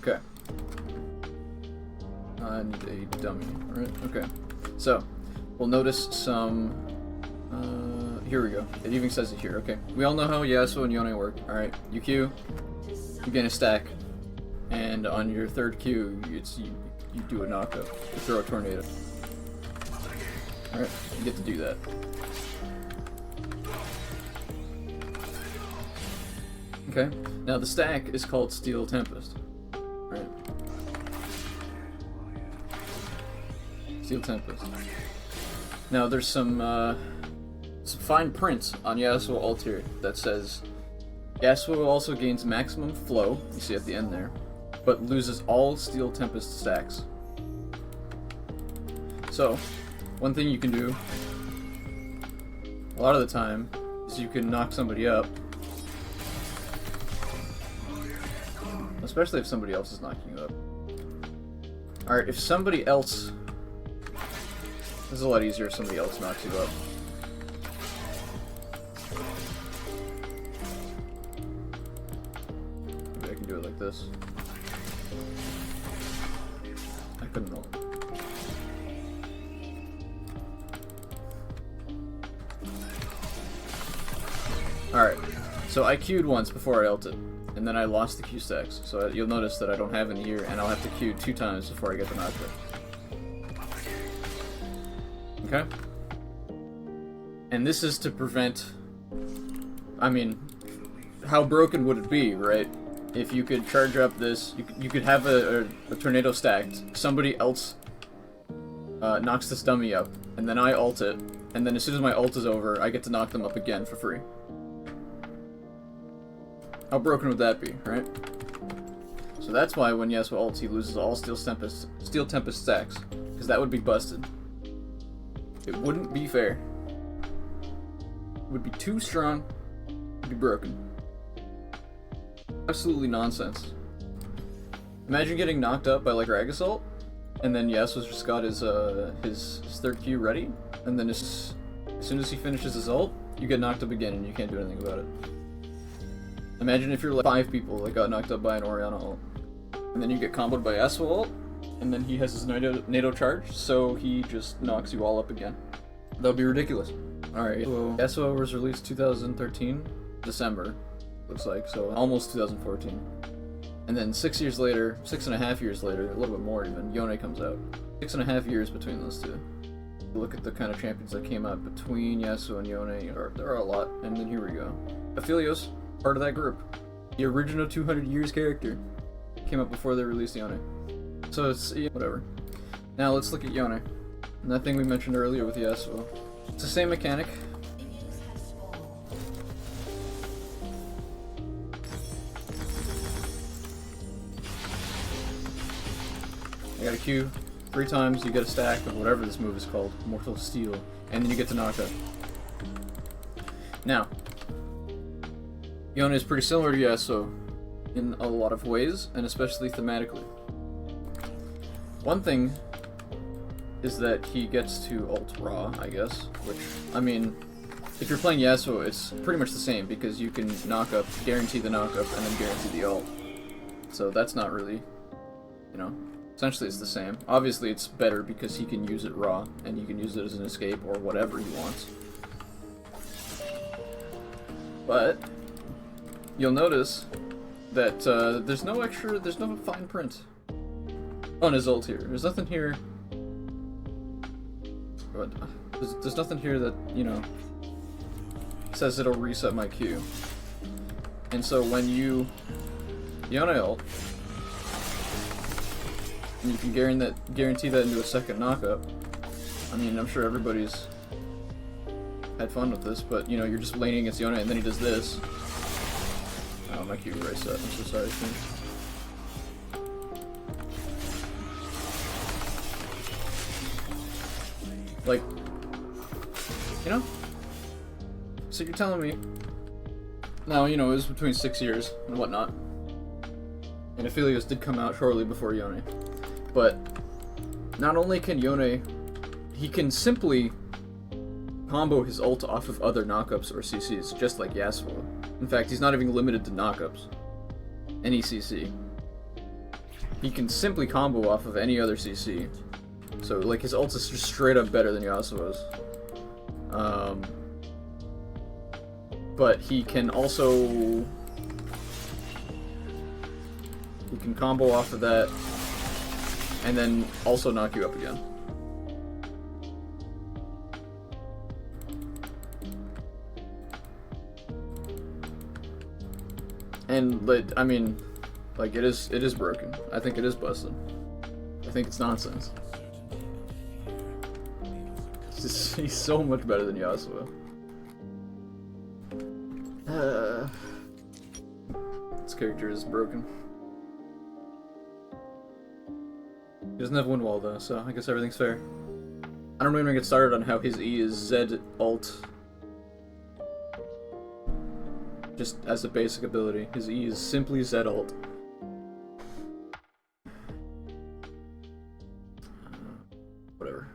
Okay. I need a dummy, right? Okay. So, we'll notice some... here we go. It even says it here. Okay. We all know how Yasuo and Yone work. Alright. You Q, you gain a stack, and on your third Q, you do a knockup. You throw a tornado. Alright. You get to do that. Okay. Now the stack is called Steel Tempest. Right. Steel Tempest. Now there's some fine print on Yasuo ult here that says Yasuo also gains maximum flow, you see at the end there, but loses all Steel Tempest stacks. So, one thing you can do a lot of the time is you can knock somebody up, especially if somebody else is knocking you up. Alright, if somebody else... This is a lot easier if somebody else knocks you up. Maybe I can do it like this. I couldn't roll. Alright, so I queued once before I ulted, and then I lost the Q stacks, so you'll notice that I don't have any here, and I'll have to queue 2 times before I get the knockback. Okay? And this is to prevent... I mean, how broken would it be, right? If you could charge up this, you could have a tornado stacked, somebody else knocks this dummy up, and then I ult it, and then as soon as my ult is over, I get to knock them up again for free. How broken would that be, right? So that's why when Yasuo ults, he loses all Steel Tempest stacks, because that would be busted. It wouldn't be fair. It would be too strong to be broken. Absolutely nonsense. Imagine getting knocked up by like Ragasalt, and then Yasuo's just got his third Q ready, and then as soon as he finishes his ult, you get knocked up again and you can't do anything about it. Imagine if you're like 5 people that got knocked up by an Orianna ult, and then you get comboed by Yasuo ult, and then he has his NATO charge, so he just knocks you all up again. That would be ridiculous. Alright, so Yasuo was released 2013, December, looks like, so almost 2014. And then 6 years later, 6.5 years later, a little bit more even, Yone comes out. 6.5 years between those two. Look at the kind of champions that came out between Yasuo and Yone, there are a lot, and then here we go. Aphelios, part of that group. The original 200 years character came up before they released Yone. So it's, whatever. Now let's look at Yone. And that thing we mentioned earlier with Yasuo. It's the same mechanic. I got a Q 3 times, you get a stack of whatever this move is called, Mortal Steel, and then you get to knock up. Now, Yone is pretty similar to Yasuo in a lot of ways, and especially thematically. One thing is that he gets to ult raw, I guess, which, I mean, if you're playing Yasuo, it's pretty much the same, because you can knock up, guarantee the knock up, and then guarantee the ult. So that's not really, you know, essentially it's the same. Obviously it's better because he can use it raw, and he can use it as an escape or whatever he wants. But you'll notice that there's no fine print on his ult here. There's nothing here. There's nothing here that, you know, says it'll reset my Q. And so when you Yone ult, and you can guarantee that into a second knockup. I mean, I'm sure everybody's had fun with this, but you know, you're just laning against Yone, and then he does this. Oh, my Q reset. I'm so sorry, Steve. Like, you know? So you're telling me, now, you know, it was between 6 years and whatnot, and Aphelios did come out shortly before Yone, but not only can Yone, he can simply combo his ult off of other knockups or CCs, just like Yasuo. In fact, he's not even limited to knockups. Any CC. he can simply combo off of any other CC. So, like, his ult is just straight up better than Yasuo's. But he can also... he can combo off of that, and then also knock you up again. And, I mean, like, it is broken. I think it is busted. I think it's nonsense. He's so much better than Yasuo. This character is broken. He doesn't have wind wall though, so I guess everything's fair. I don't even get started on how his E is Z alt. Just as a basic ability. His E is simply Z alt. Whatever.